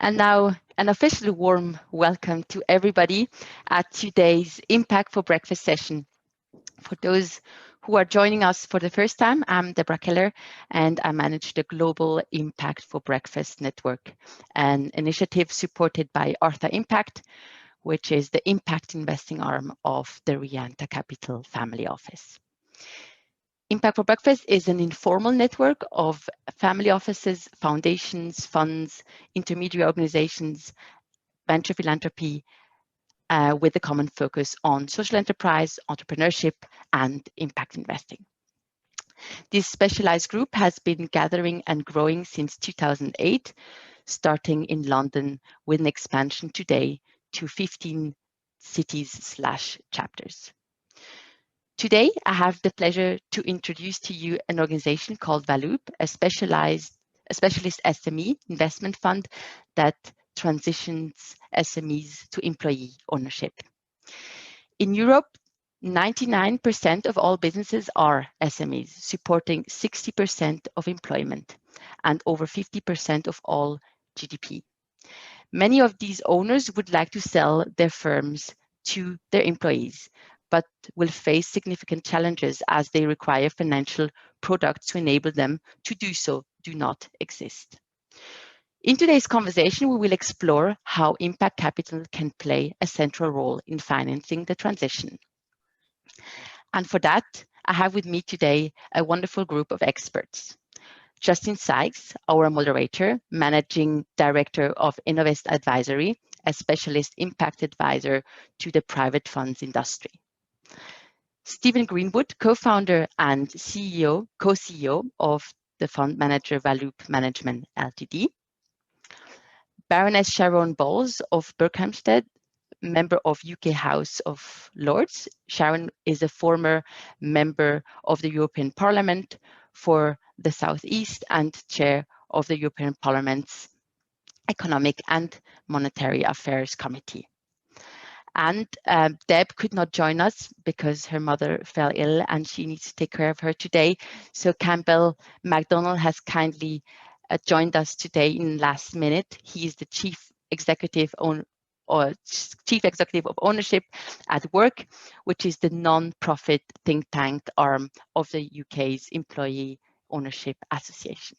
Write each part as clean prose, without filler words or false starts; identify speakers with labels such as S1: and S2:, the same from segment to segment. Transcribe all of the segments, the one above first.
S1: And now an officially warm welcome to everybody at today's Impact for Breakfast session. For those who are joining us for the first time, I'm Deborah Keller and I manage the Global Impact for Breakfast Network, an initiative supported by Artha Impact, which is the impact investing arm of the Rianta Capital Family Office. Impact for Breakfast is an informal network of family offices, foundations, funds, intermediary organizations, venture philanthropy, with a common focus on social enterprise, entrepreneurship, and impact investing. This specialized group has been gathering and growing since 2008, starting in London with an expansion today to 15 cities/chapters. Today, I have the pleasure to introduce to you an organization called Valup, a specialist SME investment fund that transitions SMEs to employee ownership. In Europe, 99% of all businesses are SMEs, supporting 60% of employment and over 50% of all GDP. Many of these owners would like to sell their firms to their employees, but will face significant challenges as they require financial products to enable them to do so do not exist. In today's conversation, we will explore how impact capital can play a central role in financing the transition. And for that, I have with me today a wonderful group of experts. Justin Sykes, our moderator, Managing Director of Innovest Advisory, a specialist impact advisor to the private funds industry. Stephen Greenwood, co-founder and co-CEO of the fund manager Valup Management Ltd. Baroness Sharon Bowles of Berkhamsted, member of UK House of Lords. Sharon is a former member of the European Parliament for the South East and chair of the European Parliament's Economic and Monetary Affairs Committee. And Deb could not join us because her mother fell ill and she needs to take care of her today. So Campbell Mcdonald has kindly joined us today in last minute. He is the Chief Executive of Ownership at Work, which is the non-profit think tank arm of the UK's Employee Ownership Association.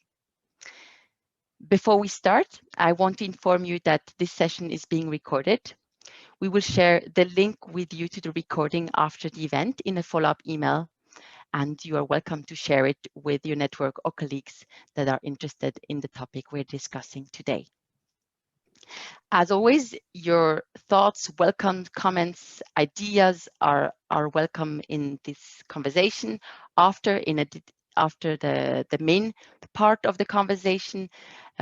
S1: Before we start, I want to inform you that this session is being recorded. We will share the link with you to the recording after the event in a follow-up email, and you are welcome to share it with your network or colleagues that are interested in the topic we're discussing today. As always, your thoughts, welcome, comments, ideas are welcome in this conversation. After the main part of the conversation,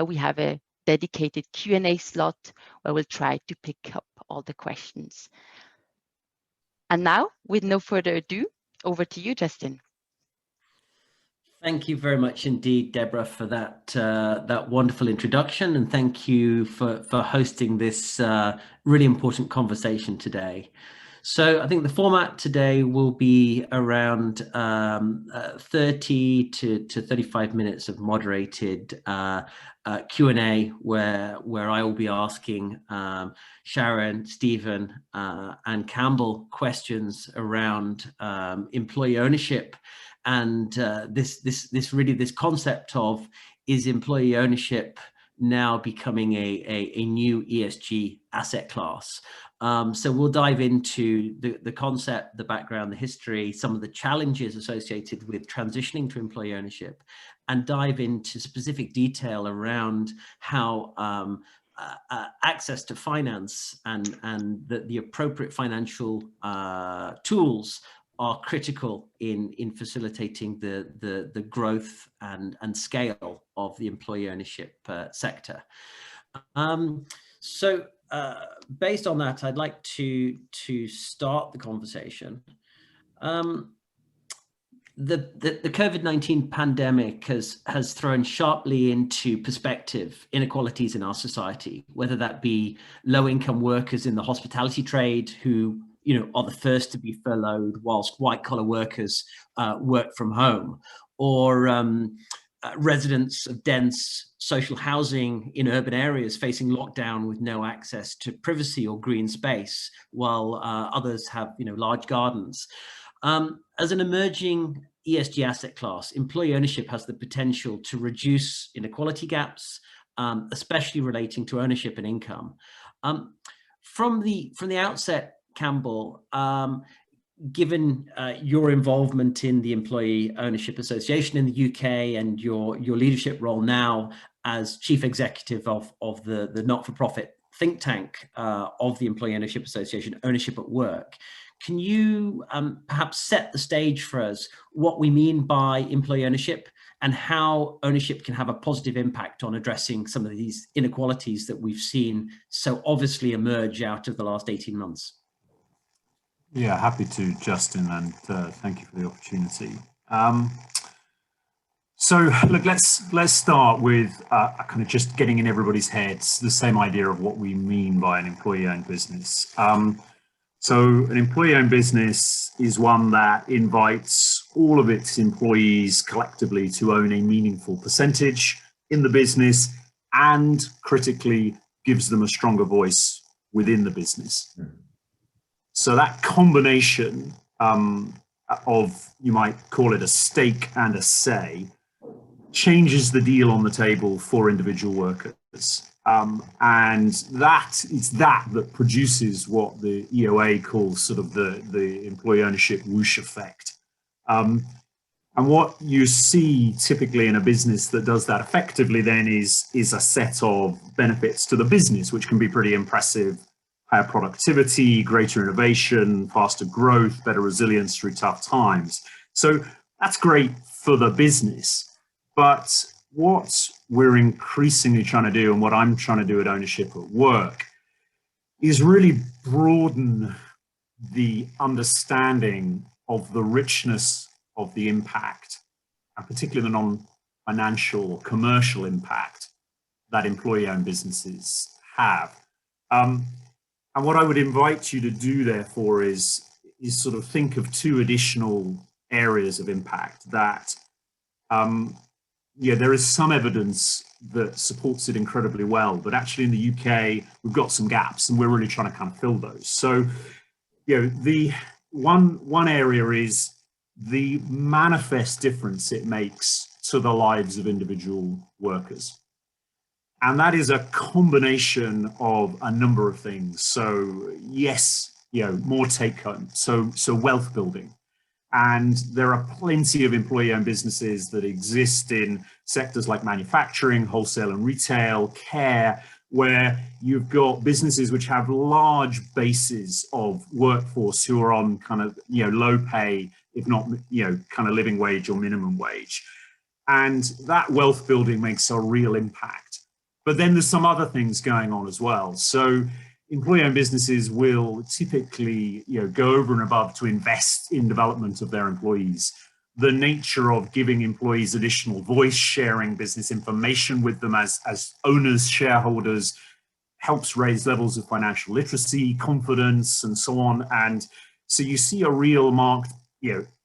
S1: we have a dedicated Q&A slot where we'll try to pick up all the questions. And now, with no further ado, over to you, Justin.
S2: Thank you very much indeed, Deborah, for that wonderful introduction, and thank you for hosting this really important conversation today. So I think the format today will be around 30 to 35 minutes of moderated Q&A where I will be asking Sharon, Stephen, and Campbell questions around employee ownership and this concept of, is employee ownership now becoming a new ESG asset class? So we'll dive into the concept, the background, the history, some of the challenges associated with transitioning to employee ownership, and dive into specific detail around how access to finance and the appropriate financial tools are critical in facilitating the growth and scale of the employee ownership sector. So based on that, I'd like to start the conversation. The COVID-19 pandemic has thrown sharply into perspective inequalities in our society, whether that be low-income workers in the hospitality trade who are the first to be furloughed whilst white-collar workers work from home, or residents of dense social housing in urban areas facing lockdown with no access to privacy or green space, while others have, large gardens. As an emerging ESG asset class, employee ownership has the potential to reduce inequality gaps, especially relating to ownership and income. From the outset, Campbell, given your involvement in the Employee Ownership Association in the UK and your leadership role now as chief executive of the not-for-profit think tank of the Employee Ownership Association, Ownership at Work, can you perhaps set the stage for us what we mean by employee ownership and how ownership can have a positive impact on addressing some of these inequalities that we've seen so obviously emerge out of the last 18 months?
S3: Yeah, happy to, Justin, and thank you for the opportunity. So look, let's start with kind of just getting in everybody's heads the same idea of what we mean by an employee-owned business. So an employee-owned business is one that invites all of its employees collectively to own a meaningful percentage in the business and critically gives them a stronger voice within the business. So that combination of, you might call it a stake and a say, changes the deal on the table for individual workers. And that produces what the EOA calls sort of the employee ownership whoosh effect. And what you see typically in a business that does that effectively then is a set of benefits to the business, which can be pretty impressive: higher productivity, greater innovation, faster growth, better resilience through tough times. So that's great for the business. But what we're increasingly trying to do, and what I'm trying to do at Ownership at Work, is really broaden the understanding of the richness of the impact, and particularly the non-financial or commercial impact that employee-owned businesses have. And what I would invite you to do, therefore, is sort of think of two additional areas of impact that, there is some evidence that supports it incredibly well, but actually in the UK, we've got some gaps and we're really trying to kind of fill those. So, the one area is the manifest difference it makes to the lives of individual workers. And that is a combination of a number of things. So yes, more take home, so wealth building. And there are plenty of employee-owned businesses that exist in sectors like manufacturing, wholesale and retail, care, where you've got businesses which have large bases of workforce who are on kind of, low pay, if not, kind of living wage or minimum wage. And that wealth building makes a real impact. But then there's some other things going on as well. So employee-owned businesses will typically, go over and above to invest in development of their employees. The nature of giving employees additional voice, sharing business information with them as owners, shareholders, helps raise levels of financial literacy, confidence, and so on. And so you see a real marked,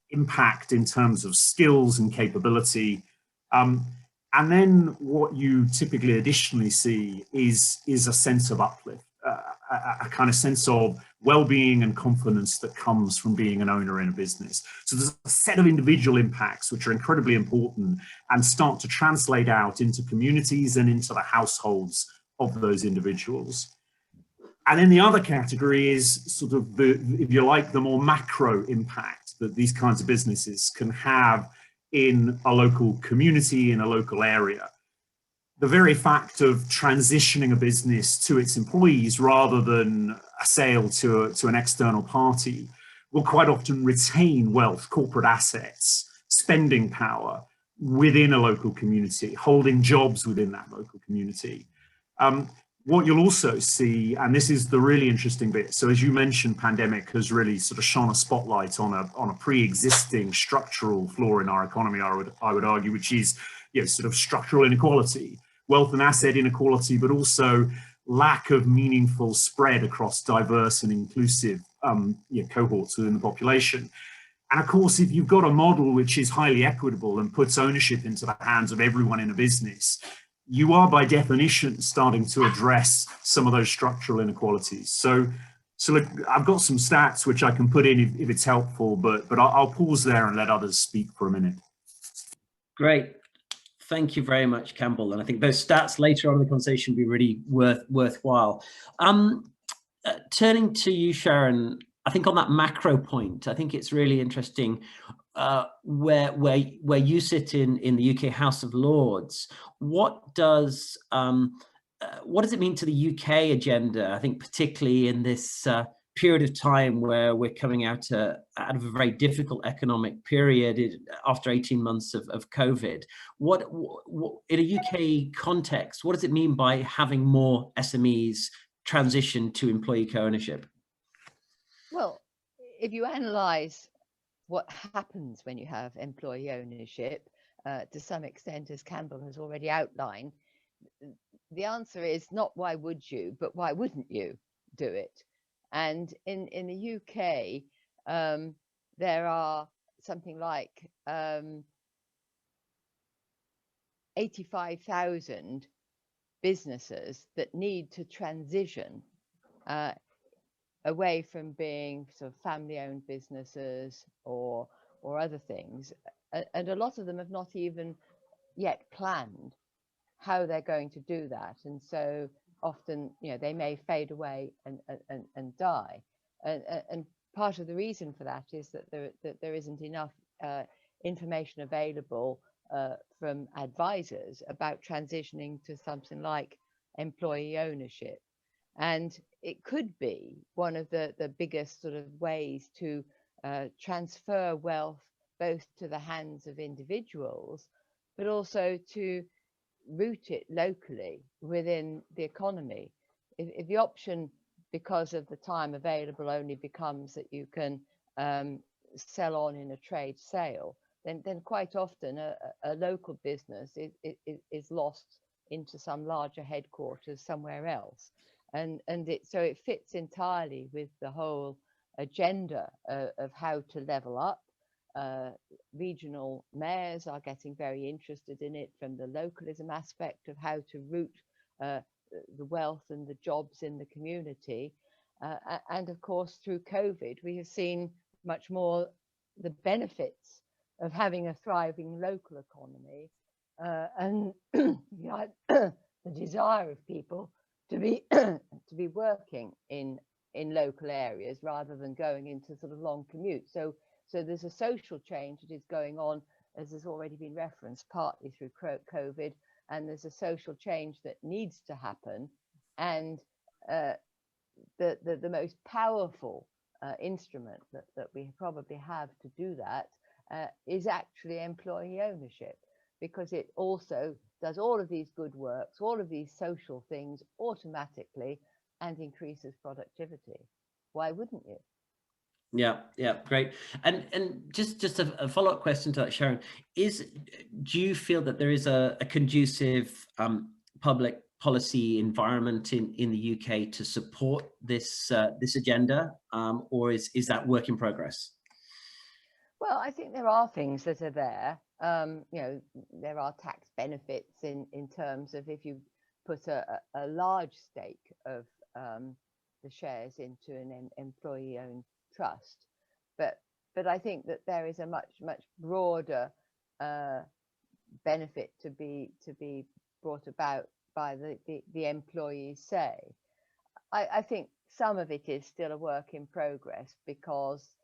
S3: impact in terms of skills and capability. And then what you typically additionally see is a sense of uplift. A kind of sense of well-being and confidence that comes from being an owner in a business. So there's a set of individual impacts which are incredibly important and start to translate out into communities and into the households of those individuals. And then the other category is sort of if you like, the more macro impact that these kinds of businesses can have in a local community, in a local area. The very fact of transitioning a business to its employees rather than a sale to an external party will quite often retain wealth, corporate assets, spending power within a local community, holding jobs within that local community. What you'll also see, and this is the really interesting bit, so as you mentioned, pandemic has really sort of shone a spotlight on a pre-existing structural flaw in our economy, I would argue, which is sort of structural inequality, wealth and asset inequality, but also lack of meaningful spread across diverse and inclusive cohorts within the population. And of course, if you've got a model which is highly equitable and puts ownership into the hands of everyone in a business, you are by definition starting to address some of those structural inequalities. So look, I've got some stats which I can put in if it's helpful, but I'll pause there and let others speak for a minute.
S2: Great. Thank you very much, Campbell. And I think those stats later on in the conversation will be really worthwhile. Turning to you, Sharon, I think on that macro point, I think it's really interesting where you sit in the UK House of Lords. What does it mean to the UK agenda? I think particularly in this period of time where we're coming out of a very difficult economic period after 18 months of COVID. What in a UK context, what does it mean by having more SMEs transition to employee co-ownership?
S4: Well, if you analyze what happens when you have employee ownership, to some extent, as Campbell has already outlined, the answer is not why would you, but why wouldn't you do it? And in the UK, there are something like 85,000 businesses that need to transition away from being sort of family-owned businesses or other things, and a lot of them have not even yet planned how they're going to do that, and so often, they may fade away and die, and part of the reason for that is that there isn't enough information available from advisors about transitioning to something like employee ownership. And it could be one of the biggest sort of ways to transfer wealth both to the hands of individuals, but also to root it locally within the economy. If the option, because of the time available, only becomes that you can sell on in a trade sale, then quite often a local business is lost into some larger headquarters somewhere else. And so it fits entirely with the whole agenda of how to level up. Regional mayors are getting very interested in it from the localism aspect of how to root the wealth and the jobs in the community. And of course, through COVID, we have seen much more the benefits of having a thriving local economy and the desire of people to be working in local areas rather than going into sort of long commutes. So there's a social change that is going on, as has already been referenced, partly through COVID, and there's a social change that needs to happen. And the most powerful instrument that we probably have to do that is actually employee ownership, because it also does all of these good works, all of these social things automatically, and increases productivity. Why wouldn't you?
S2: Yeah, great. And just a follow-up question to that, Sharon, do you feel that there is a conducive public policy environment in the UK to support this agenda, or is that work in progress?
S4: Well, I think there are things that are there. There are tax benefits in terms of if you put a large stake of the shares into an employee-owned trust, but I think that there is a much broader benefit to be brought about by the employees say. I think some of it is still a work in progress because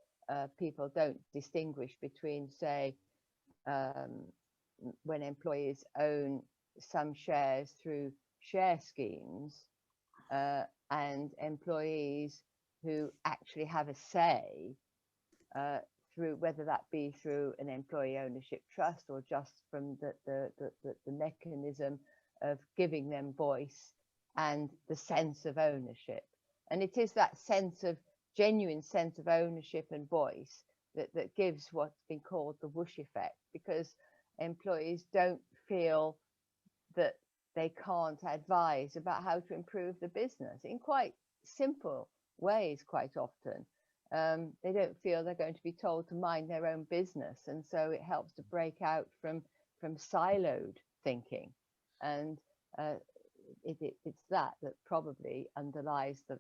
S4: people don't distinguish between, say, when employees own some shares through share schemes and employees who actually have a say through, whether that be through an employee ownership trust or just from the mechanism of giving them voice and the sense of ownership. And it is that genuine sense of ownership and voice that gives what's been called the Whoosh effect, because employees don't feel that they can't advise about how to improve the business in quite simple ways quite often. they don't feel they're going to be told to mind their own business, and so it helps to break out from siloed thinking, and it's that probably underlies the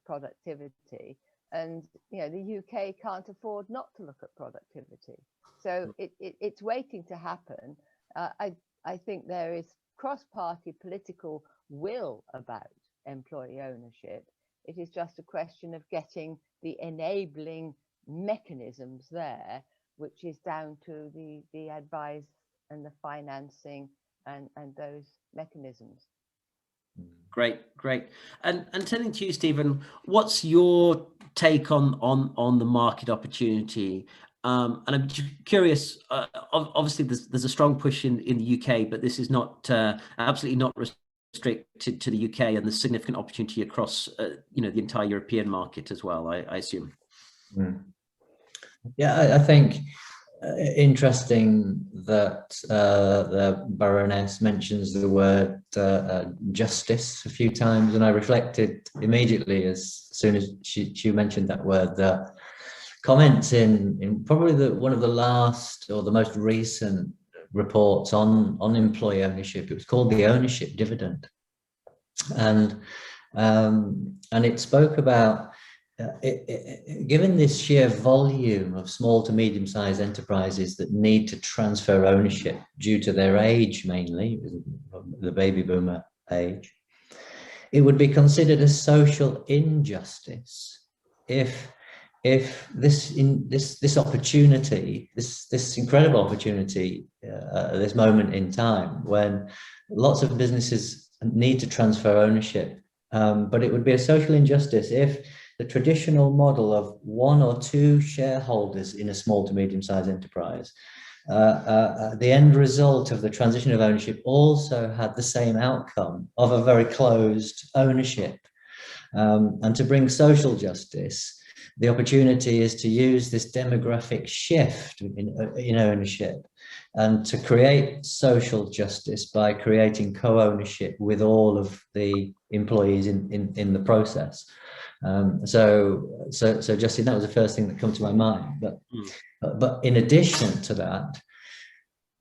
S4: productivity. And the UK can't afford not to look at productivity, so it's waiting to happen. I think there is cross-party political will about employee ownership. It is just a question of getting the enabling mechanisms there, which is down to the advice and the financing and those mechanisms.
S2: Great. And turning to you, Stephen, what's your take on the market opportunity? And I'm curious. Obviously, there's a strong push in the UK, but this is not absolutely not restricted to the UK, and there's significant opportunity across the entire European market as well, I assume.
S5: Yeah, I think interesting that the Baroness mentions the word justice a few times, and I reflected immediately as soon as she mentioned that word, that comments in probably one of the last or the most recent reports on employee ownership. It was called the Ownership Dividend, and it spoke about given this sheer volume of small to medium-sized enterprises that need to transfer ownership due to their age, mainly the baby boomer age, it would be considered a social injustice if this opportunity, this incredible opportunity at this moment in time, when lots of businesses need to transfer ownership, but it would be a social injustice if the traditional model of one or two shareholders in a small to medium-sized enterprise, the end result of the transition of ownership also had the same outcome of a very closed ownership. And to bring social justice, the opportunity is to use this demographic shift in ownership and to create social justice by creating co-ownership with all of the employees in the process. So Justin, that was the first thing that came to my mind. But in addition to that,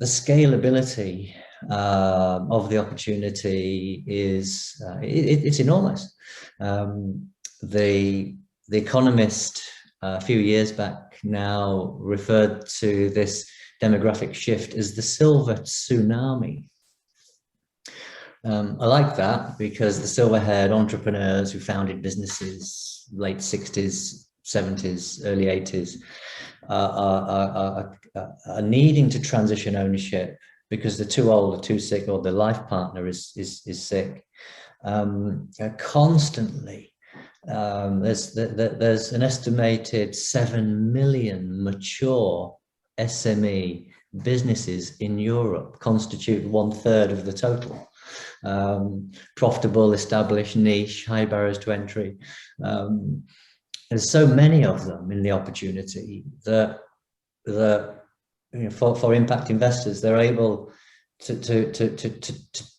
S5: the scalability of the opportunity is it's enormous. The Economist a few years back now referred to this demographic shift as the silver tsunami. I like that because the silver-haired entrepreneurs who founded businesses late 60s, 70s, early 80s are needing to transition ownership because they're too old or too sick, or their life partner is sick. Constantly, there's an estimated 7 million mature SME businesses in Europe, constitute 1/3 of the total. Profitable, established, niche, high barriers to entry. There's so many of them in the opportunity that for impact investors, they're able to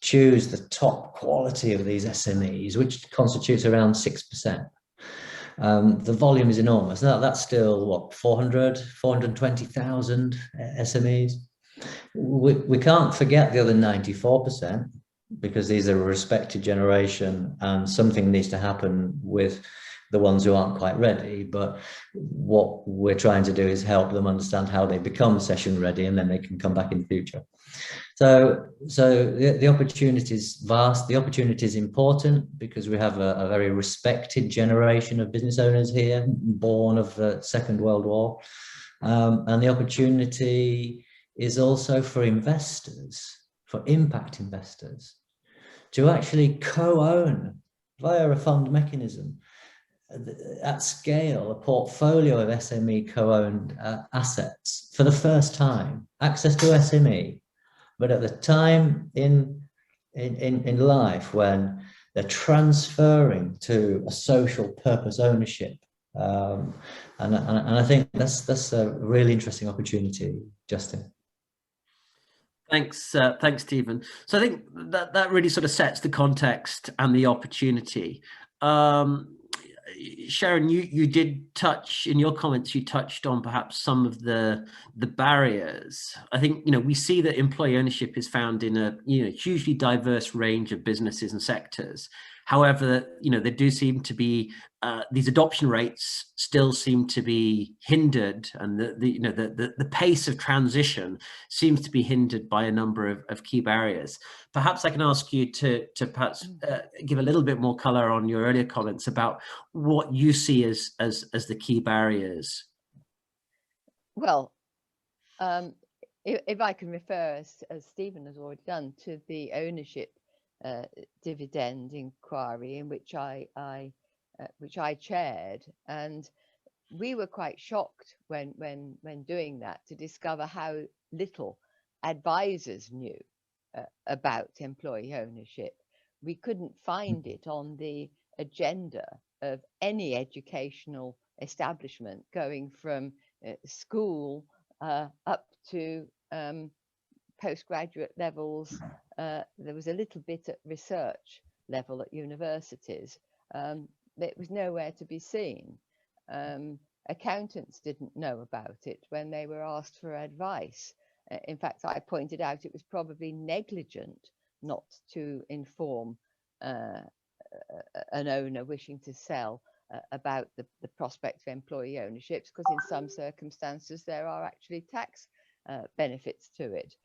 S5: choose the top quality of these SMEs, which constitutes around 6%. The volume is enormous. Now that's still what, 420,000 SMEs. We can't forget the other 94%, because these are a respected generation and something needs to happen with the ones who aren't quite ready. But what we're trying to do is help them understand how they become session ready, and then they can come back in the future. So the opportunity is vast. The opportunity is important because we have a very respected generation of business owners here, born of the Second World War. And the opportunity is also for investors, for impact investors, to actually co-own via a fund mechanism at scale a portfolio of SME co-owned assets for the first time, access to SME, but at the time in life when they're transferring to a social purpose ownership. And I think that's a really interesting opportunity, Justin.
S2: Thanks, Stephen. So I think that really sort of sets the context and the opportunity. Sharon, you did touch in your comments, you touched on perhaps some of the barriers. I think, we see that employee ownership is found in a, hugely diverse range of businesses and sectors. However, there do seem to be these adoption rates still seem to be hindered, and the pace of transition seems to be hindered by a number of key barriers. Perhaps I can ask you to perhaps give a little bit more color on your earlier comments about what you see as the key barriers.
S4: Well, if I can refer, as Stephen has already done, to the ownership dividend inquiry, in which I chaired, and we were quite shocked when doing that to discover how little advisors knew about employee ownership. We couldn't find it on the agenda of any educational establishment, going from school up to postgraduate levels. There was a little bit at research level at universities. It was nowhere to be seen. Accountants didn't know about it when they were asked for advice. In fact, I pointed out it was probably negligent not to inform an owner wishing to sell about the prospect of employee ownerships, because in some circumstances there are actually tax benefits to it.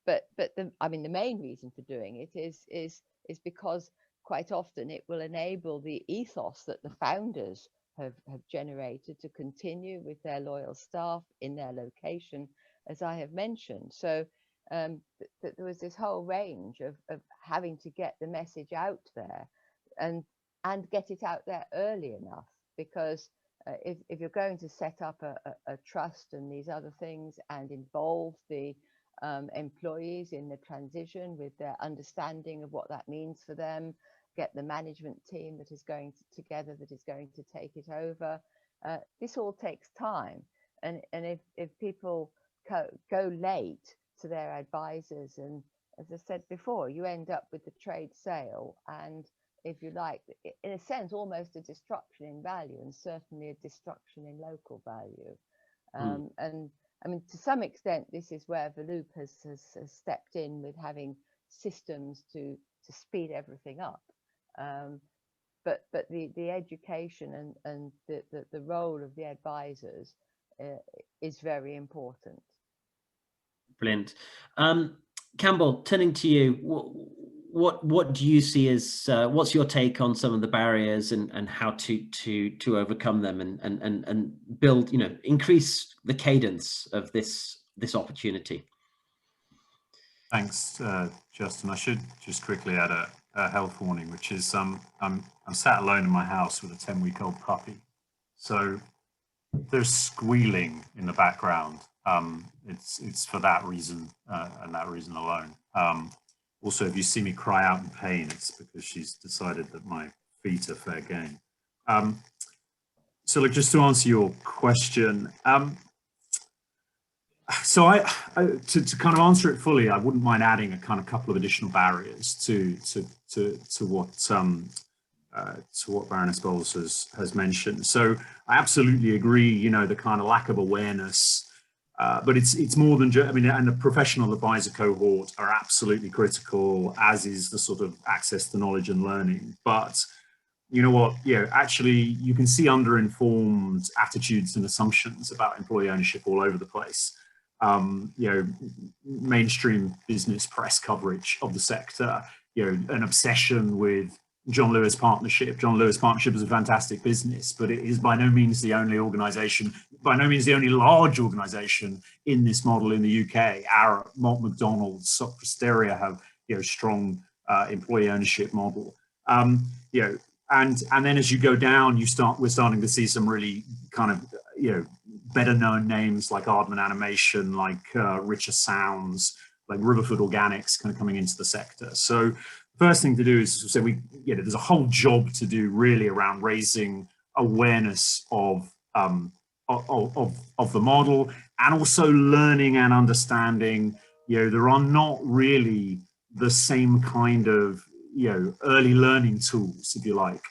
S4: But the main reason for doing it is because quite often it will enable the ethos that the founders have generated to continue with their loyal staff in their location, as I have mentioned. So there was this whole range of having to get the message out there and get it out there early enough, because if you're going to set up a trust and these other things and involve the employees in the transition with their understanding of what that means for them, get the management team that is going together, that is going to take it over, this all takes time. And if people go late to their advisors, and as I said before, you end up with the trade sale, and if you like, in a sense, almost a destruction in value, and certainly a destruction in local value. And I mean, to some extent, this is where Valoop has stepped in with having systems to speed everything up. But the education and the role of the advisors is very important. Brilliant.
S2: Campbell, turning to you, what do you see as what's your take on some of the barriers and how to overcome them and build, increase the cadence of this opportunity?
S3: Thanks, Justin. I should just quickly add a health warning, which is I'm sat alone in my house with a 10-week-old puppy, so there's squealing in the background. It's for that reason and that reason alone. Also, if you see me cry out in pain, it's because she's decided that my feet are fair game. So look, just to answer your question, so to kind of answer it fully, I wouldn't mind adding a kind of couple of additional barriers to what Baroness Bowles has mentioned. So I absolutely agree, the kind of lack of awareness, but it's more than just, and the professional advisor cohort are absolutely critical, as is the sort of access to knowledge and learning. But you know what, actually you can see underinformed attitudes and assumptions about employee ownership all over the place. Mainstream business press coverage of the sector, an obsession with John Lewis Partnership. John Lewis Partnership is a fantastic business, but it is by no means the only organization, by no means the only large organization in this model in the UK. Our Mcdonald, Soprasteria have strong employee ownership model. And then as you go down, we're starting to see some really kind of better known names like Aardman Animation, like Richer Sounds, like Riverford Organics kind of coming into the sector. So first thing to do is to say there's a whole job to do really around raising awareness of the model, and also learning and understanding there are not really the same kind of early learning tools, if you like,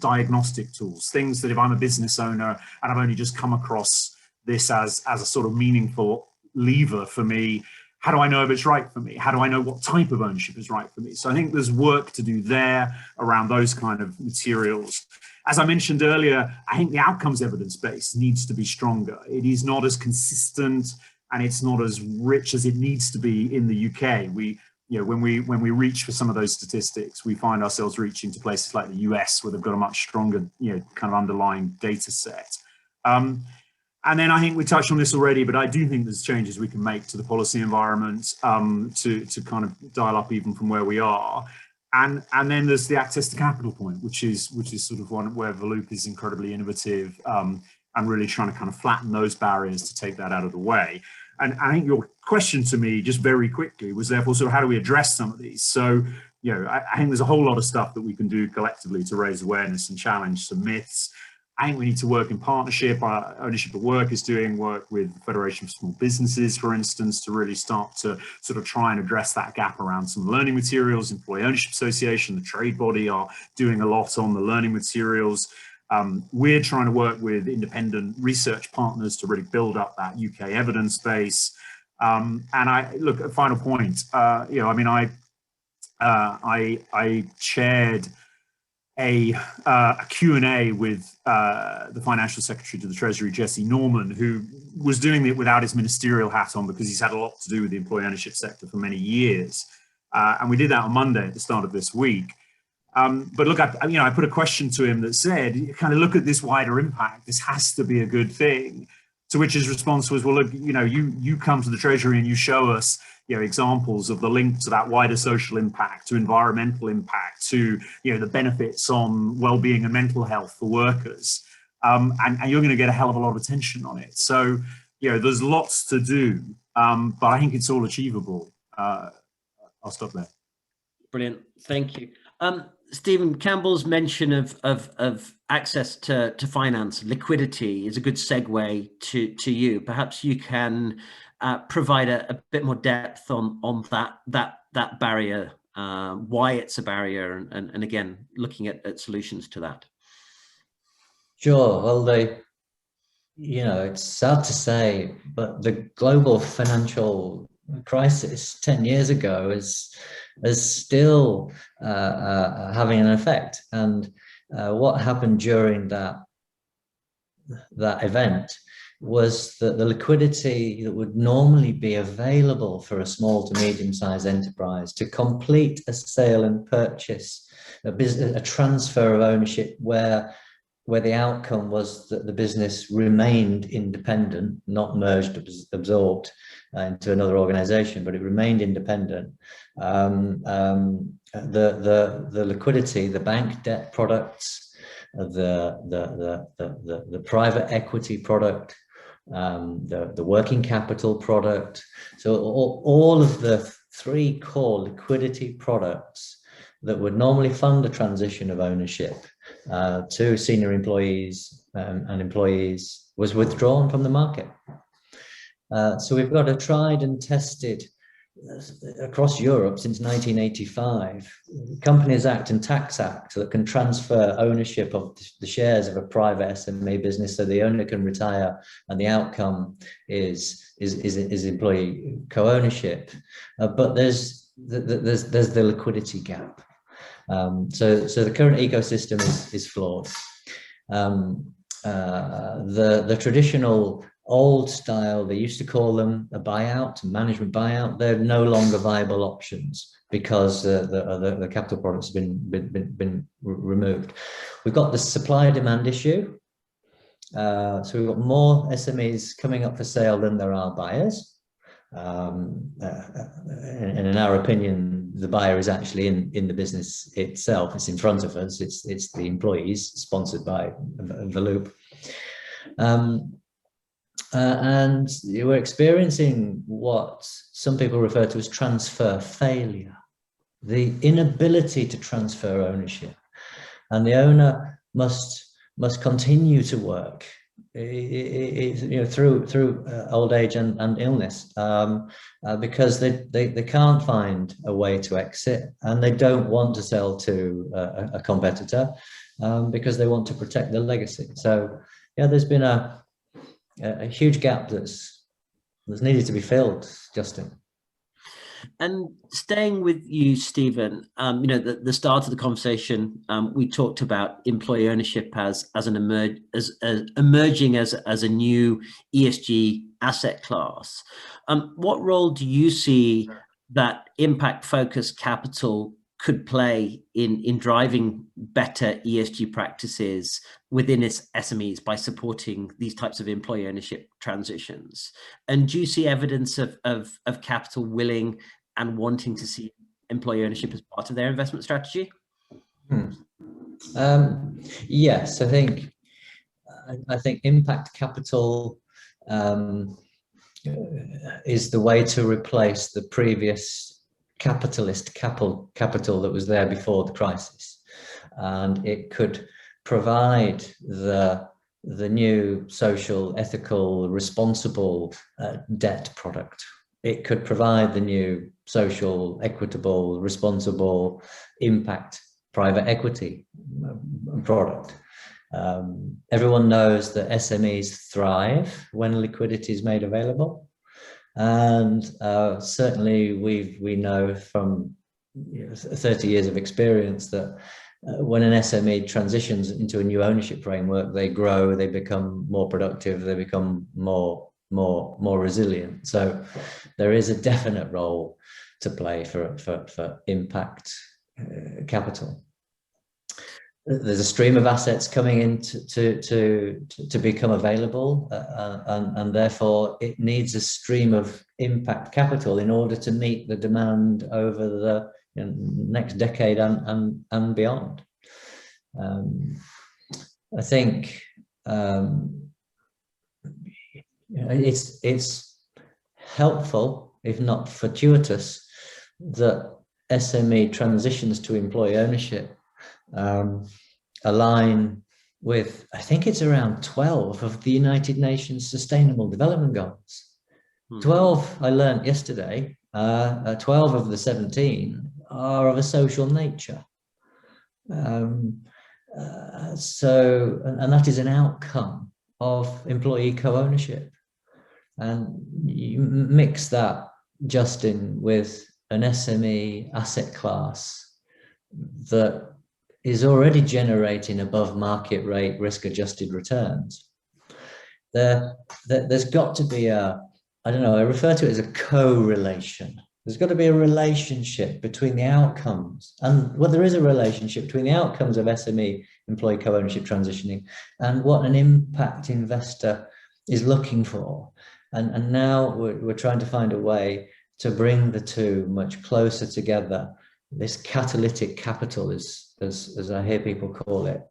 S3: diagnostic tools, things that if I'm a business owner and I've only just come across this as a sort of meaningful lever for me, how do I know if it's right for me? How do I know what type of ownership is right for me? So I think there's work to do there around those kind of materials. As I mentioned earlier, I think the outcomes evidence base needs to be stronger. It is not as consistent and it's not as rich as it needs to be in the UK. When we reach for some of those statistics, we find ourselves reaching to places like the US where they've got a much stronger, kind of underlying data set. And then I think we touched on this already, but I do think there's changes we can make to the policy environment to kind of dial up even from where we are. And then there's the access to capital point, which is sort of one where Valoop is incredibly innovative and really trying to kind of flatten those barriers to take that out of the way. And I think your question to me, just very quickly, was therefore, so how do we address some of these? So, I think there's a whole lot of stuff that we can do collectively to raise awareness and challenge some myths. I think we need to work in partnership. Ownership at Work is doing work with the Federation of Small Businesses, for instance, to really start to sort of try and address that gap around some learning materials. Employee Ownership Association, the trade body, are doing a lot on the learning materials. We're trying to work with independent research partners to really build up that UK evidence base. And I look at a final point. I chaired a Q&A with the Financial Secretary to the Treasury, Jesse Norman, who was doing it without his ministerial hat on because he's had a lot to do with the employee ownership sector for many years. And we did that on Monday at the start of this week. But look, I put a question to him that said, kind of look at this wider impact. This has to be a good thing. To which his response was, well, look, you come to the Treasury and you show us, examples of the link to that wider social impact, to environmental impact, to, the benefits on well-being and mental health for workers. And you're going to get a hell of a lot of attention on it. So, there's lots to do, but I think it's all achievable. I'll stop there.
S2: Brilliant. Thank you. Stephen, Campbell's mention of access to finance, liquidity, is a good segue to you. Perhaps you can provide a bit more depth on that barrier, why it's a barrier, and again, looking at solutions to that.
S5: Sure. Well, it's sad to say, but the global financial crisis 10 years ago is still having an effect. And what happened during that event was that the liquidity that would normally be available for a small to medium-sized enterprise to complete a sale and purchase, a transfer of ownership where the outcome was that the business remained independent, not merged, absorbed into another organization, but it remained independent. The liquidity, the bank debt products, the private equity product, the working capital product. So all of the three core liquidity products that would normally fund a transition of ownership to senior employees and employees was withdrawn from the market. So we've got a tried and tested across Europe since 1985 Companies Act and Tax Act that can transfer ownership of the shares of a private SME business so the owner can retire and the outcome is employee co-ownership. But there's the liquidity gap. So the current ecosystem is flawed. The traditional old style, they used to call them a buyout, a management buyout, they're no longer viable options because the capital products have been removed. We've got the supply demand issue. So we've got more SMEs coming up for sale than there are buyers. And in our opinion, the buyer is actually in the business itself. It's in front of us. It's the employees, sponsored by Valoop. And we're experiencing what some people refer to as transfer failure, the inability to transfer ownership. And the owner must continue to work through old age and illness, because they can't find a way to exit, and they don't want to sell to a competitor, because they want to protect their legacy. So yeah, there's been a huge gap that's needed to be filled, Justin.
S2: And staying with you, Stephen, the start of the conversation, we talked about employee ownership as emerging as a new ESG asset class. What role do you see that impact-focused capital could play in driving better ESG practices within its SMEs by supporting these types of employee ownership transitions? And do you see evidence of capital willing and wanting to see employee ownership as part of their investment strategy?
S5: Yes, I think impact capital is the way to replace the previous capitalist capital that was there before the crisis, and it could provide the new social, ethical, responsible debt product. It could provide the new social, equitable, responsible impact private equity product. Everyone knows that SMEs thrive when liquidity is made available. And certainly we know from 30 years of experience that when an SME transitions into a new ownership framework, they grow, they become more productive, they become more resilient. So there is a definite role to play for impact capital. There's a stream of assets coming in to become available, and therefore it needs a stream of impact capital in order to meet the demand over the next decade and beyond. I think it's helpful, if not fortuitous, that SME transitions to employee ownership align with, I think it's around 12 of the United Nations Sustainable Development Goals. 12, I learned yesterday, 12 of the 17 are of a social nature. So that is an outcome of employee co-ownership. And you mix that, Justin, with an SME asset class that is already generating above market rate risk-adjusted returns. There's got to be I refer to it as a correlation. There's got to be a relationship between the outcomes, and there is a relationship between the outcomes of SME employee co-ownership transitioning and what an impact investor is looking for. And now we're trying to find a way to bring the two much closer together. This catalytic capital, as I hear people call it,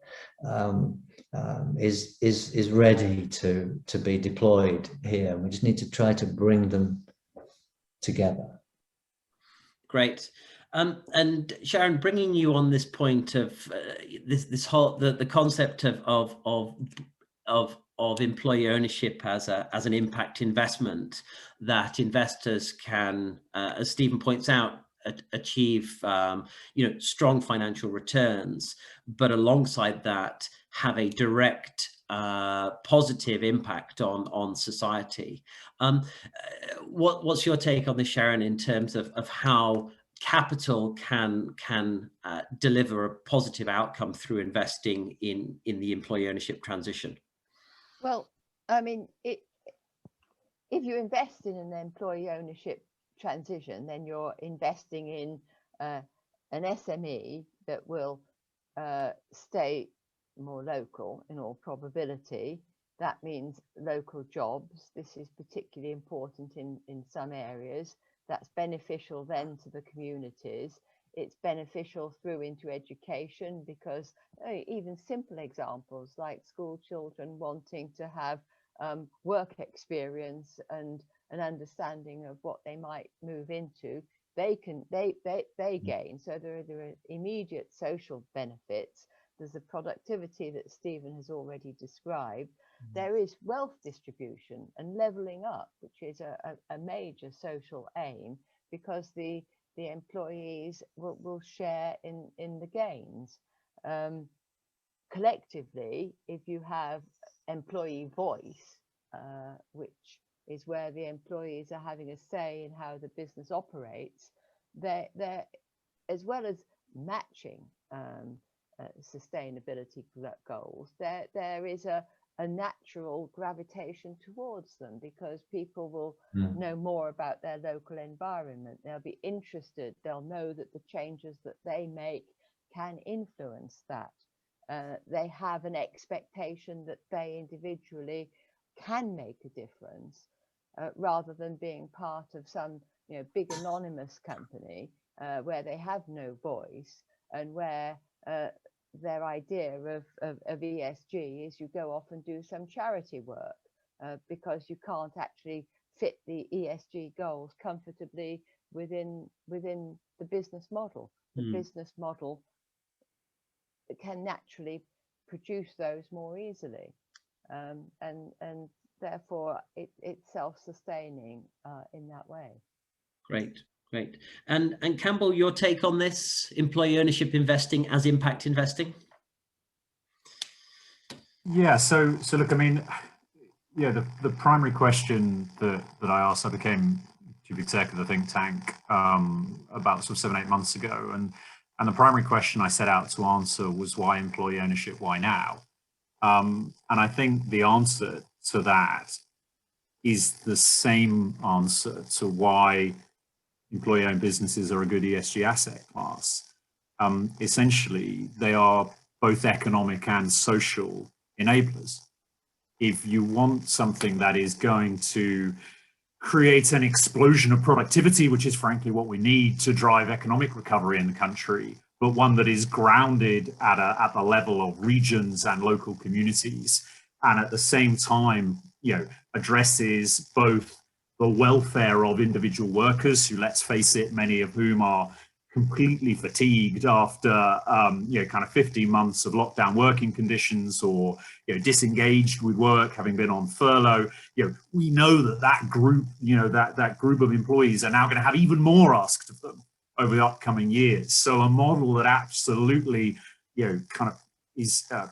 S5: is ready to be deployed here. We just need to try to bring them together. Great.
S2: And Sharon, bringing you on this point of this whole the concept of employee ownership as an impact investment, that investors can, as Stephen points out, achieve strong financial returns, but alongside that have a direct positive impact on society. What's your take on this, Sharon, in terms of how capital can deliver a positive outcome through investing in the employee ownership transition?
S4: Well, I mean, if you invest in an employee ownership transition, then you're investing in an SME that will stay more local in all probability. That means local jobs. This is particularly important in some areas. That's beneficial then to the communities. It's beneficial through into education, because even simple examples like school children wanting to have work experience and an understanding of what they might move into, they gain. So there are immediate social benefits factors of productivity that Stephen has already described, there is wealth distribution and levelling up, which is a major social aim, because the employees will share in the gains. Collectively, if you have employee voice, which is where the employees are having a say in how the business operates, they're as well as matching sustainability goals, there is a natural gravitation towards them, because people will know more about their local environment. They'll be interested. They'll know that the changes that they make can influence that. They have an expectation that they individually can make a difference, rather than being part of some big anonymous company where they have no voice, and where their idea of ESG is you go off and do some charity work, because you can't actually fit the ESG goals comfortably within the business model. The business model can naturally produce those more easily, and therefore it's self-sustaining in that way.
S2: Great. And Campbell, your take on this, employee ownership investing as impact investing?
S3: Yeah, so look, I mean, yeah, the primary question that I asked, I became chief exec of the think tank about sort of 7-8 months ago, and the primary question I set out to answer was, why employee ownership, why now? And I think the answer to that is the same answer to why employee-owned businesses are a good ESG asset class. Essentially, they are both economic and social enablers. If you want something that is going to create an explosion of productivity, which is frankly what we need to drive economic recovery in the country, but one that is grounded at the level of regions and local communities, and at the same time, addresses both the welfare of individual workers, who, let's face it, many of whom are completely fatigued after kind of 15 months of lockdown working conditions, or disengaged with work, having been on furlough. We know that group, that group of employees are now going to have even more asked of them over the upcoming years. So a model that absolutely kind of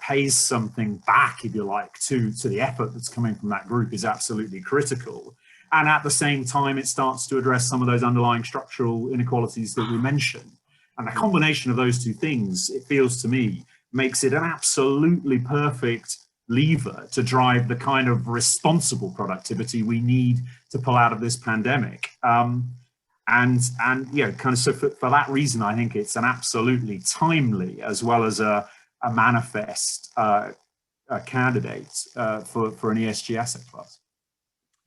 S3: pays something back, if you like, to the effort that's coming from that group is absolutely critical. And at the same time, it starts to address some of those underlying structural inequalities that we mentioned. And the combination of those two things, it feels to me, makes it an absolutely perfect lever to drive the kind of responsible productivity we need to pull out of this pandemic. And so for that reason, I think it's an absolutely timely, as well as a manifest candidate for an ESG asset class.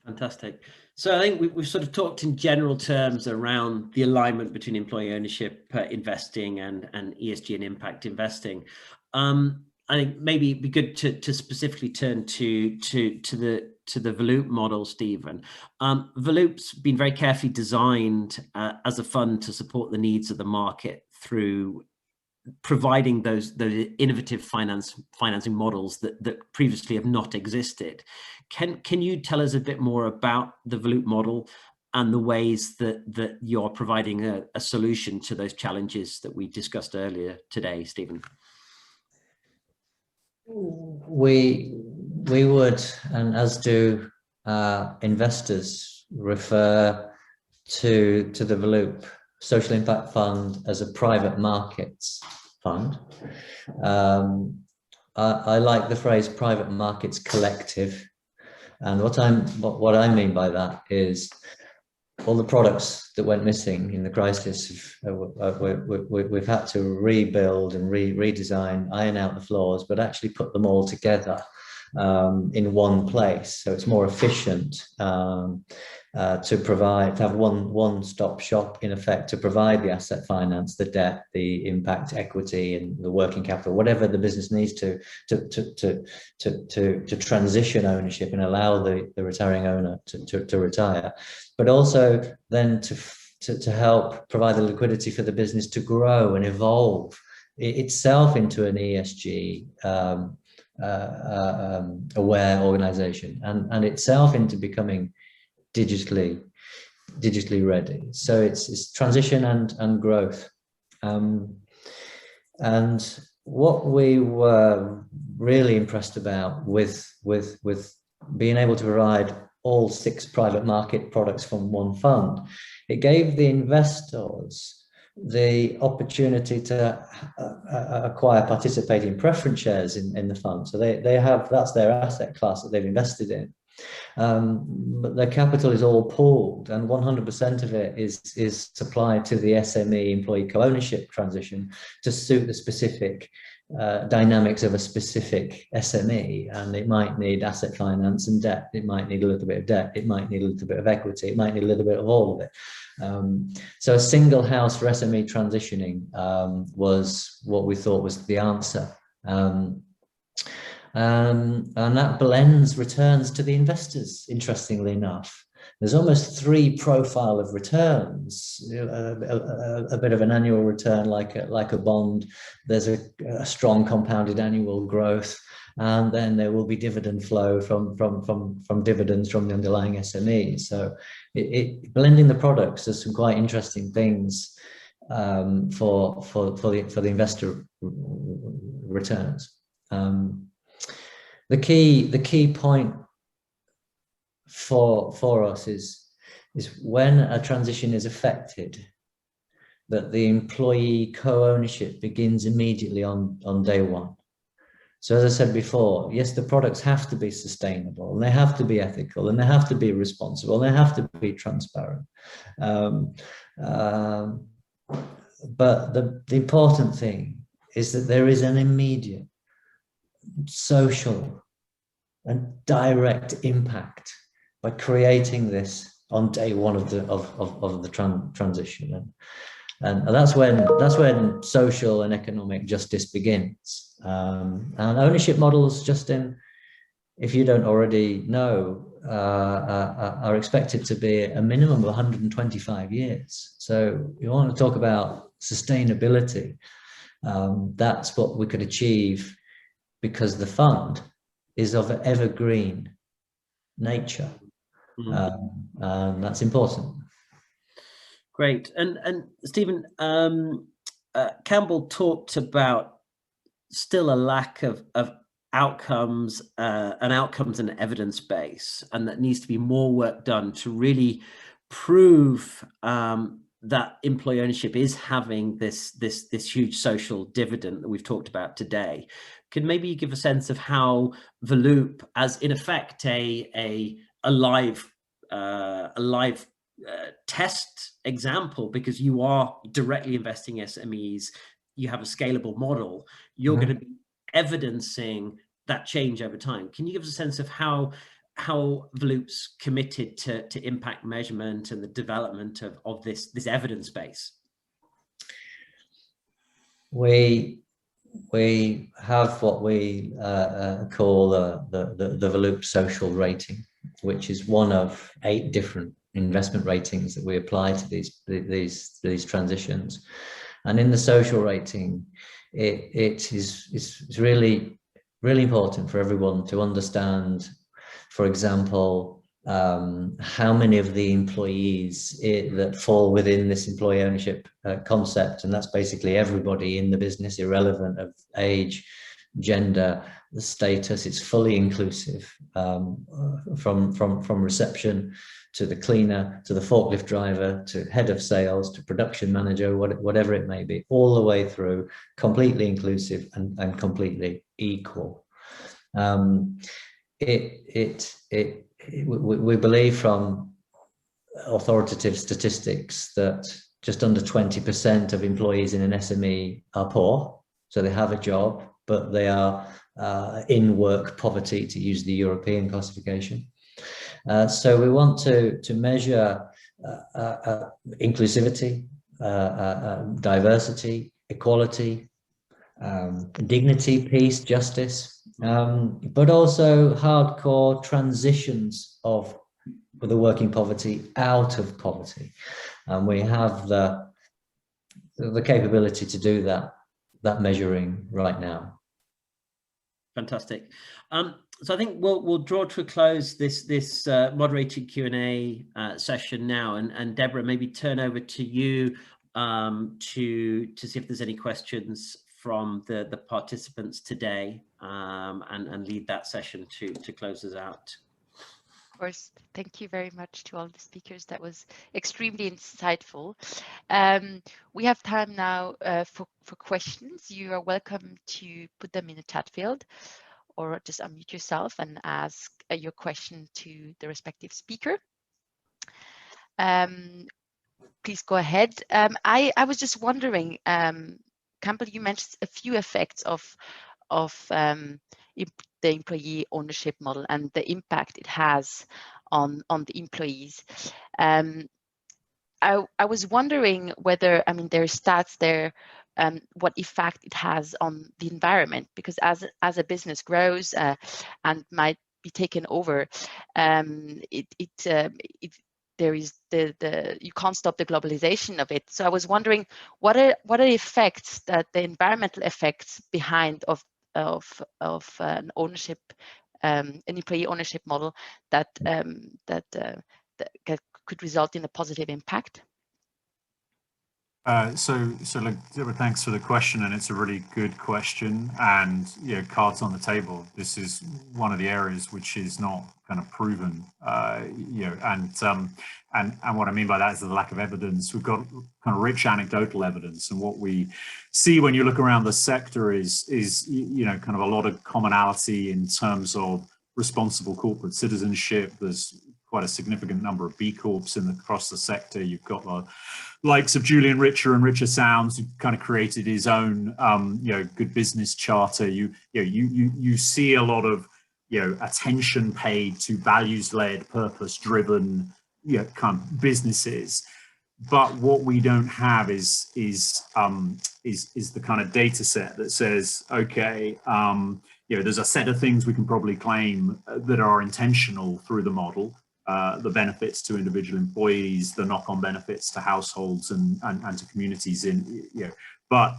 S2: Fantastic. So I think we've sort of talked in general terms around the alignment between employee ownership investing and ESG and impact investing. I think maybe it'd be good to specifically turn to the Valoop model, Stephen. Valoop's been very carefully designed as a fund to support the needs of the market through providing those innovative financing models that previously have not existed. Can you tell us a bit more about the Valoop model and the ways that you're providing a solution to those challenges that we discussed earlier today, Stephen?
S5: We would, and as do investors, refer to the Valoop Social Impact Fund as a private markets fund. I like the phrase private markets collective, and what I mean by that is all the products that went missing in the crisis. We've had to rebuild and redesign, iron out the flaws, but actually put them all together in one place, so it's more efficient to have one-stop shop, in effect, to provide the asset finance, the debt, the impact equity, and the working capital, whatever the business needs to transition ownership and allow the retiring owner to retire, but also then to help provide the liquidity for the business to grow and evolve itself into an ESG aware organization, and itself into becoming digitally ready. So it's transition and growth. And what we were really impressed about with being able to provide all 6 private market products from one fund, it gave the investors the opportunity to acquire participating preference shares in the fund. So they have, that's their asset class that they've invested in. But their capital is all pooled, and 100% of it is supplied to the SME employee co-ownership transition to suit the specific dynamics of a specific SME. And it might need asset finance and debt, it might need a little bit of debt, it might need a little bit of equity, it might need a little bit of all of it. So a single house for SME transitioning was what we thought was the answer. And that blends returns to the investors, interestingly enough. There's almost 3 profile of returns, a bit of an annual return like a bond. There's a strong compounded annual growth, and then there will be dividend flow from dividends from the underlying SME. So blending the products, there's some quite interesting things for the investor returns. The key point for us is when a transition is affected, that the employee co-ownership begins immediately on day one. So as I said before, yes, the products have to be sustainable, and they have to be ethical, and they have to be responsible, and they have to be transparent. But the important thing is that there is an immediate social and direct impact by creating this on day one of the transition, and that's when social and economic justice begins. And ownership models, Justin, if you don't already know, are expected to be a minimum of 125 years. So you want to talk about sustainability. That's what we could achieve, because the fund is of evergreen nature. And that's important.
S2: Great. And Stephen, Campbell talked about still a lack of outcomes and evidence base, and that needs to be more work done to really prove that employee ownership is having this huge social dividend that we've talked about today. Could maybe you give a sense of how the Loop, as in effect a live test example, because you are directly investing SMEs, you have a scalable model, you're going to be evidencing that change over time. Can you give us a sense of how the Loop's committed to impact measurement and the development of this evidence base?
S5: We have what we call the Loop social rating, which is one of 8 different investment ratings that we apply to these transitions. And in the social rating, it is really important for everyone to understand, for example, how many of the employees that fall within this employee ownership concept, and that's basically everybody in the business, irrelevant of age, gender, the status. It's fully inclusive, from reception to the cleaner, to the forklift driver, to head of sales, to production manager, whatever it may be, all the way through, completely inclusive and completely equal. We believe from authoritative statistics that just under 20% of employees in an SME are poor, so they have a job, but they are in work poverty, to use the European classification. So we want to measure inclusivity, diversity, equality, dignity, peace, justice, but also hardcore transitions of the working poverty out of poverty. And we have the capability to do that that measuring right now.
S2: Fantastic. So I think we'll draw to a close this moderated Q&A session now, and Deborah, maybe turn over to you to see if there's any questions from the participants today, and lead that session to close us out.
S1: Of course, thank you very much to all the speakers. That was extremely insightful. We have time now for questions. You are welcome to put them in the chat field, or just unmute yourself and ask your question to the respective speaker. Please go ahead. I was just wondering, Campbell, you mentioned a few effects of the employee ownership model and the impact it has on the employees. I was wondering whether, I mean, there are stats there, what effect it has on the environment, because as a business grows and might be taken over, there is you can't stop the globalization of it. So I was wondering, what are the effects, that the environmental effects behind of an ownership, an employee ownership model that could result in a positive impact?
S3: So look, Deborah, thanks for the question, and it's a really good question. And cards on the table. This is one of the areas which is not kind of proven. And what I mean by that is the lack of evidence. We've got kind of rich anecdotal evidence, and what we see when you look around the sector is kind of a lot of commonality in terms of responsible corporate citizenship. There's quite a significant number of B Corps across the sector. You've got the likes of Julian Richer and Richer Sounds, who kind of created his own good business charter. You see a lot of attention paid to values-led, purpose-driven kind of businesses. But what we don't have is the kind of data set that says, okay, there's a set of things we can probably claim that are intentional through the model. The benefits to individual employees, the knock-on benefits to households and to communities but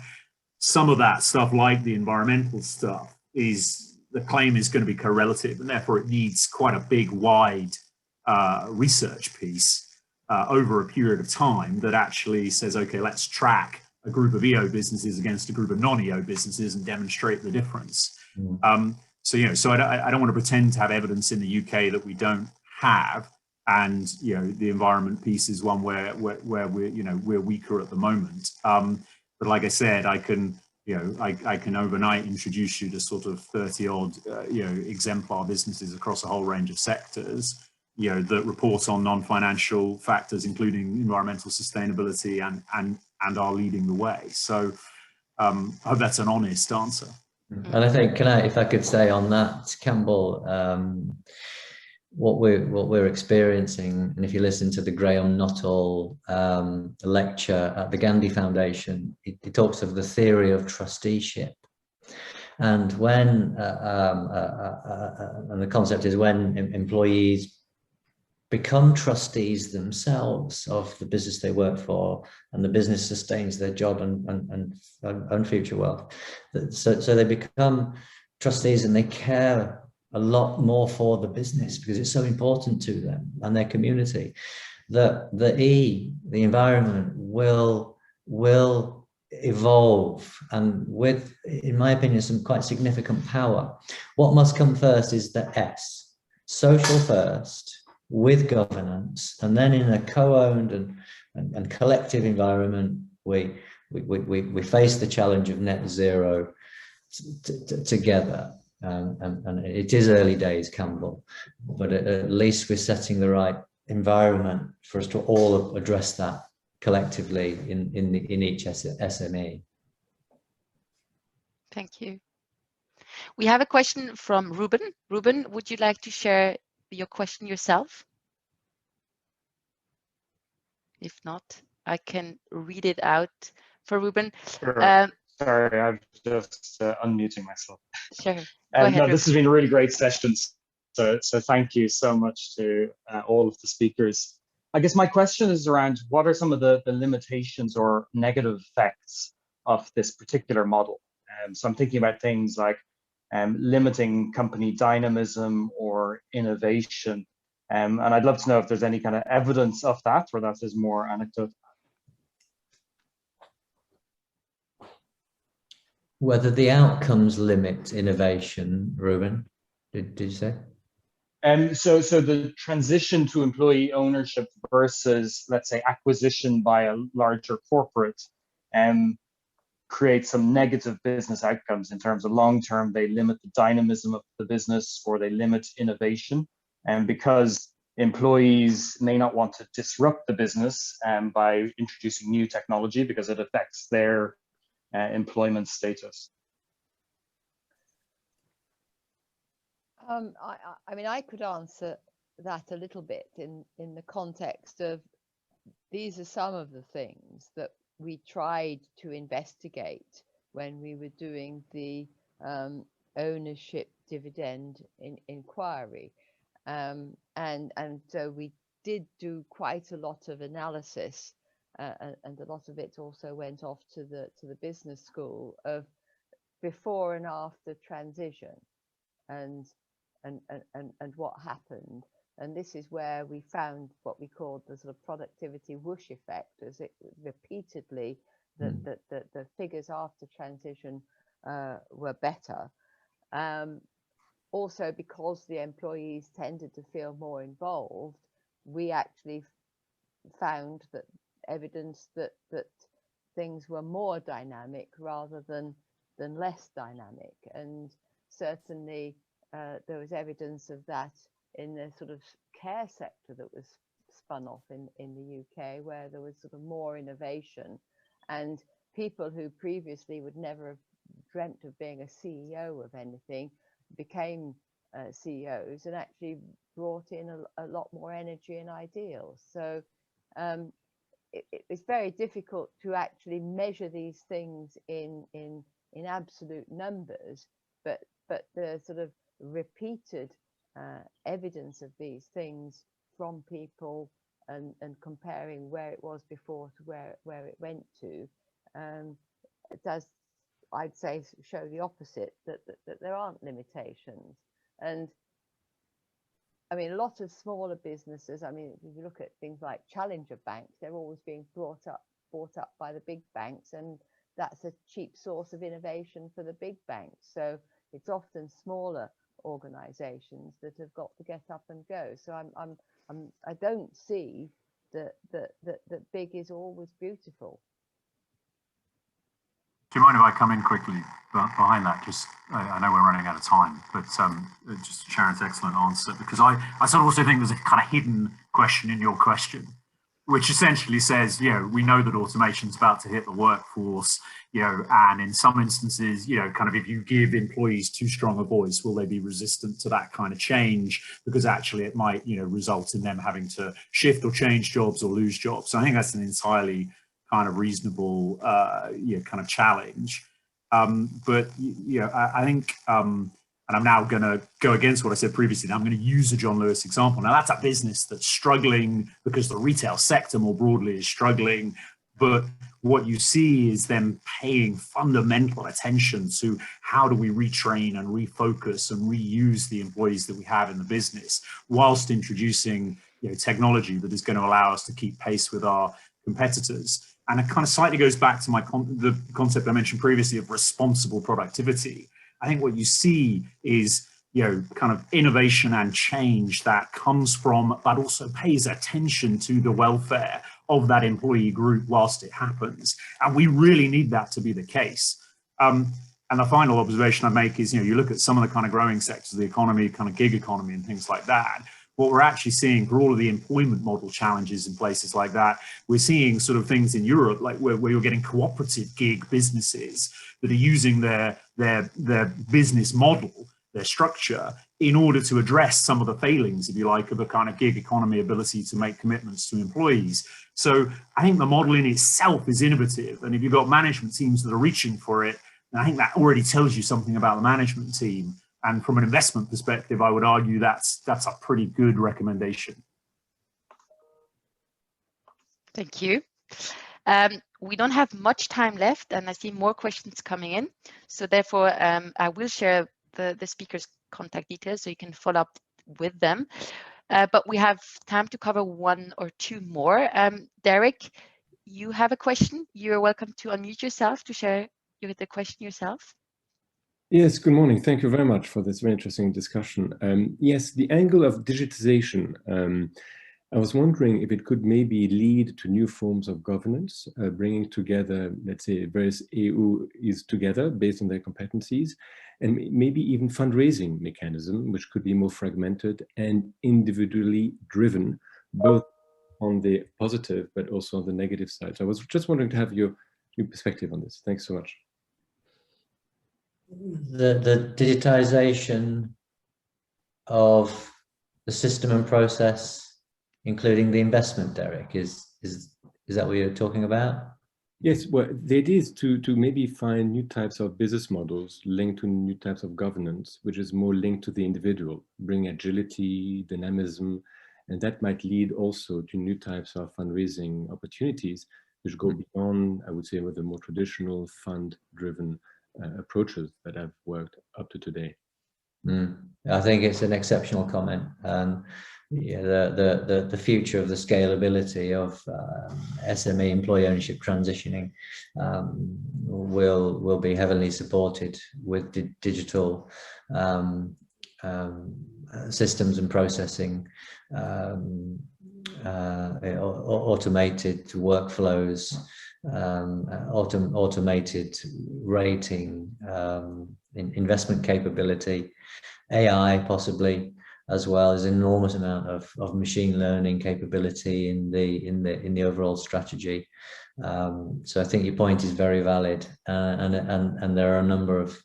S3: some of that stuff, like the environmental stuff, the claim is going to be correlative, and therefore it needs quite a big, wide research piece over a period of time that actually says, okay, let's track a group of EO businesses against a group of non-EO businesses and demonstrate the difference. So I don't want to pretend to have evidence in the UK that we don't have, and the environment piece is one where we're weaker at the moment. But like I said, I can overnight introduce you to sort of 30 odd exemplar businesses across a whole range of sectors that report on non-financial factors, including environmental sustainability, and are leading the way. So I hope that's an honest answer.
S5: And I think, if I could say on that, Campbell, what we're experiencing, and if you listen to the Graham Nuttall lecture at the Gandhi Foundation, it talks of the theory of trusteeship, and when and the concept is when employees become trustees themselves of the business they work for, and the business sustains their job and future wealth. So they become trustees, and they care a lot more for the business because it's so important to them and their community. The environment will evolve, and with, in my opinion, some quite significant power. What must come first is the S, social first, with governance, and then in a co-owned and collective environment, we face the challenge of net zero together. And it is early days, Campbell, but at least we're setting the right environment for us to all address that collectively in each SME.
S1: Thank you. We have a question from Ruben. Ruben, would you like to share your question yourself? If not, I can read it out for Ruben.
S6: Sure. Sorry, I'm just unmuting myself.
S1: Sure. Go ahead,
S6: no, this has been a really great session. So thank you so much to all of the speakers. I guess my question is around what are some of the limitations or negative effects of this particular model. So I'm thinking about things like limiting company dynamism or innovation. And I'd love to know if there's any kind of evidence of that, or that is more anecdote.
S5: Whether the outcomes limit innovation, Ruben, did you say?
S6: So the transition to employee ownership versus, let's say, acquisition by a larger corporate create some negative business outcomes in terms of long-term. They limit the dynamism of the business, or they limit innovation. And because employees may not want to disrupt the business by introducing new technology because it affects their employment status.
S4: I mean, I could answer that a little bit in the context of, these are some of the things that we tried to investigate when we were doing the ownership dividend inquiry. And so we did do quite a lot of analysis, and a lot of it also went off to the business school, of before and after transition, and what happened. And this is where we found what we called the sort of productivity whoosh effect, as it repeatedly, the figures after transition were better. Also, because the employees tended to feel more involved, we actually found that evidence that things were more dynamic rather than less dynamic. And certainly there was evidence of that in the sort of care sector that was spun off in the UK, where there was sort of more innovation, and people who previously would never have dreamt of being a CEO of anything became CEOs, and actually brought in a lot more energy and ideals. So it's very difficult to actually measure these things in absolute numbers, but the sort of repeated evidence of these things from people, and comparing where it was before to where it went to, it does, I'd say, show the opposite, that there aren't limitations. And I mean, a lot of smaller businesses, I mean, if you look at things like challenger banks, they're always being bought up by the big banks, and that's a cheap source of innovation for the big banks. So it's often smaller organizations that have got to get up and go. So I don't see that big is always beautiful.
S3: Do you mind if I come in quickly behind that? Just, I know we're running out of time, but just Sharon's excellent answer, because I sort of also think there's a kind of hidden question in your question, which essentially says, you know, we know that automation's about to hit the workforce, you know, and in some instances, you know, kind of if you give employees too strong a voice, will they be resistant to that kind of change? Because actually it might, you know, result in them having to shift or change jobs or lose jobs. So I think that's an entirely kind of reasonable, you know, kind of challenge. But, you know, I think, and I'm now going to go against what I said previously. Now I'm going to use a John Lewis example. Now that's a business that's struggling because the retail sector more broadly is struggling. But what you see is them paying fundamental attention to how do we retrain and refocus and reuse the employees that we have in the business, whilst introducing, you know, technology that is going to allow us to keep pace with our competitors. And it kind of slightly goes back to the concept I mentioned previously of responsible productivity. I think what you see is, you know, kind of innovation and change that comes from, but also pays attention to the welfare of that employee group whilst it happens. And we really need that to be the case. And the final observation I make is, you know, you look at some of the kind of growing sectors of the economy, kind of gig economy and things like that. What we're actually seeing for all of the employment model challenges in places like that, we're seeing sort of things in Europe, like where you're getting cooperative gig businesses that are using their business model, their structure, in order to address some of the failings, if you like, of a kind of gig economy ability to make commitments to employees. So I think the model in itself is innovative. And if you've got management teams that are reaching for it, then I think that already tells you something about the management team. And from an investment perspective, I would argue that's a pretty good recommendation.
S1: Thank you. we don't have much time left, and I see more questions coming in. So therefore, I will share the speaker's contact details so you can follow up with them. But we have time to cover one or two more. Derek, you have a question. You're welcome to unmute yourself to share the question yourself.
S7: Yes, good morning. Thank you very much for this very interesting discussion. Yes, the angle of digitization, I was wondering if it could maybe lead to new forms of governance, bringing together, let's say, various EUs together based on their competencies, and maybe even fundraising mechanism, which could be more fragmented and individually driven, both on the positive but also on the negative side. So I was just wondering to have your perspective on this. Thanks so much.
S5: The digitization of the system and process, including the investment, Derek, is that what you're talking about?
S7: Yes, well, the idea is to maybe find new types of business models linked to new types of governance, which is more linked to the individual, bring agility, dynamism, and that might lead also to new types of fundraising opportunities, which go beyond, I would say, with the more traditional fund-driven approaches that have worked up to today.
S5: I think it's an exceptional comment, and yeah, the future of the scalability of SME employee ownership transitioning will be heavily supported with digital systems and processing, automated workflows, automated rating, investment capability, AI possibly, as well as an enormous amount of machine learning capability in the overall strategy. So I think your point is very valid, and there are a number of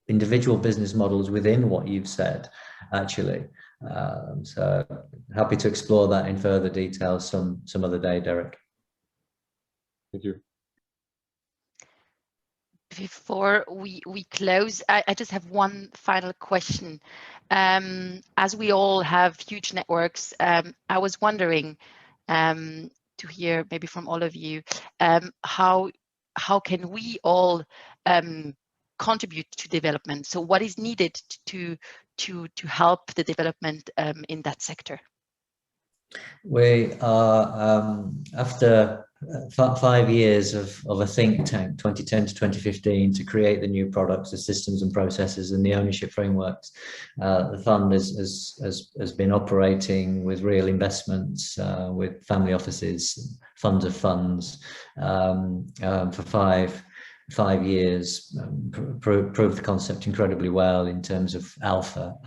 S5: individual business models within what you've said, actually. So happy to explore that in further detail some other day, Derek.
S7: Thank you.
S1: Before we close, I just have one final question. As we all have huge networks, I was wondering to hear maybe from all of you, how can we all contribute to development? So what is needed to help the development in that sector?
S5: We are, after 5 years of a think tank, 2010 to 2015, to create the new products, the systems and processes and the ownership frameworks. The fund has been operating with real investments, with family offices, funds of funds, for five years, proved the concept incredibly well in terms of alpha.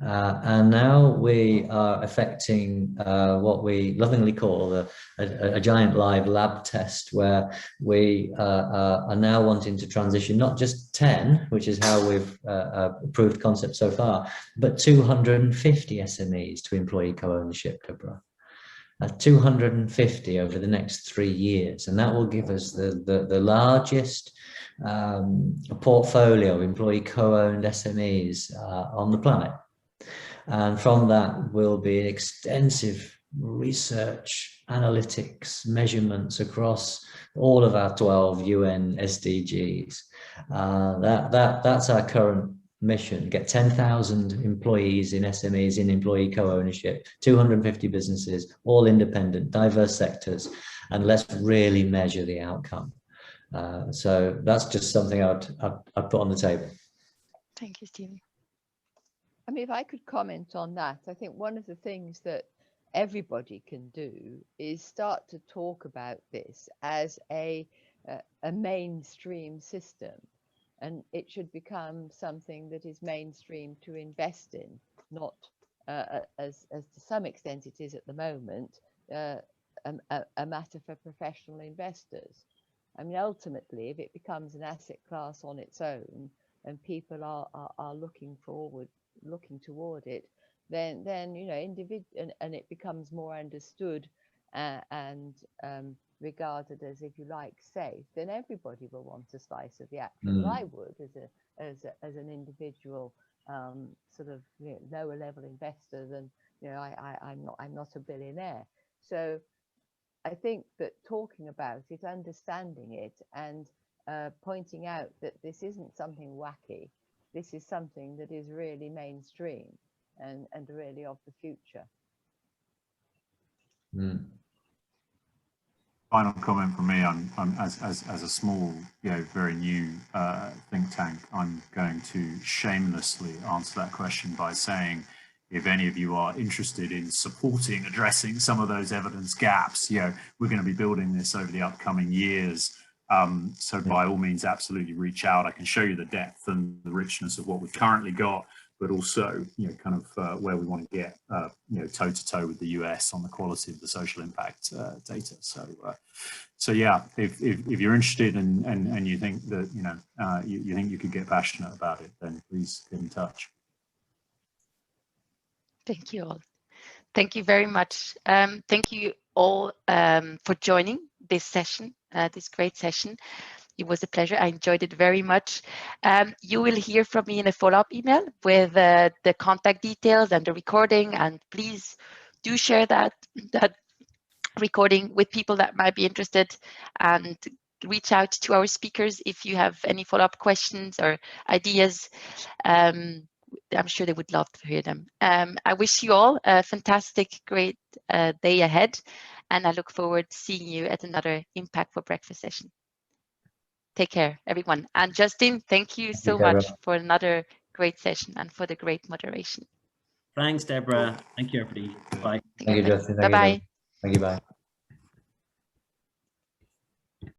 S5: And now we are effecting what we lovingly call a giant live lab test, where we are now wanting to transition not just 10, which is how we've proved concept so far, but 250 SMEs to employee co-ownership, Deborah. 250 over the next 3 years, and that will give us the largest portfolio of employee co-owned SMEs on the planet. And from that will be extensive research, analytics, measurements across all of our 12 UN SDGs. That's our current mission: get 10,000 employees in SMEs in employee co-ownership, 250 businesses, all independent, diverse sectors, and let's really measure the outcome. So that's just something I'd put on the table.
S1: Thank you, Stephen.
S4: I mean, if I could comment on that, I think one of the things that everybody can do is start to talk about this as a mainstream system, and it should become something that is mainstream to invest in, not as to some extent it is at the moment, a matter for professional investors. I mean, ultimately, if it becomes an asset class on its own and people are looking toward it, then you know, and it becomes more understood and regarded as, if you like, safe, then everybody will want a slice of the action. Well, I would, as an individual sort of, you know, lower level investor, than, you know, I'm not a billionaire. So I think that talking about it, understanding it, and pointing out that this isn't something wacky, this is something that is really mainstream and really of the future.
S5: Mm.
S3: Final comment from me. I'm as a small, very new think tank, I'm going to shamelessly answer that question by saying, if any of you are interested in supporting addressing some of those evidence gaps, we're going to be building this over the upcoming years. So by all means, absolutely reach out. I can show you the depth and the richness of what we've currently got, but also, kind of where we want to get, toe to toe with the US on the quality of the social impact data. So yeah, if you're interested and you think that, you think you could get passionate about it, then please get in touch.
S1: Thank you all. Thank you very much. Thank you all for joining this session, this great session. It was a pleasure. I enjoyed it very much. You will hear from me in a follow-up email with the contact details and the recording, and please do share that recording with people that might be interested, and reach out to our speakers if you have any follow-up questions or ideas. I'm sure they would love to hear them. I wish you all a fantastic, great day ahead, and I look forward to seeing you at another Impact for Breakfast session. Take care, everyone. And Justin, thank you so much for another great session and for the great moderation.
S2: Thanks, Deborah. Thank you, everybody. Bye.
S5: Thank you, Justin.
S1: Bye-bye.
S5: Thank you, bye.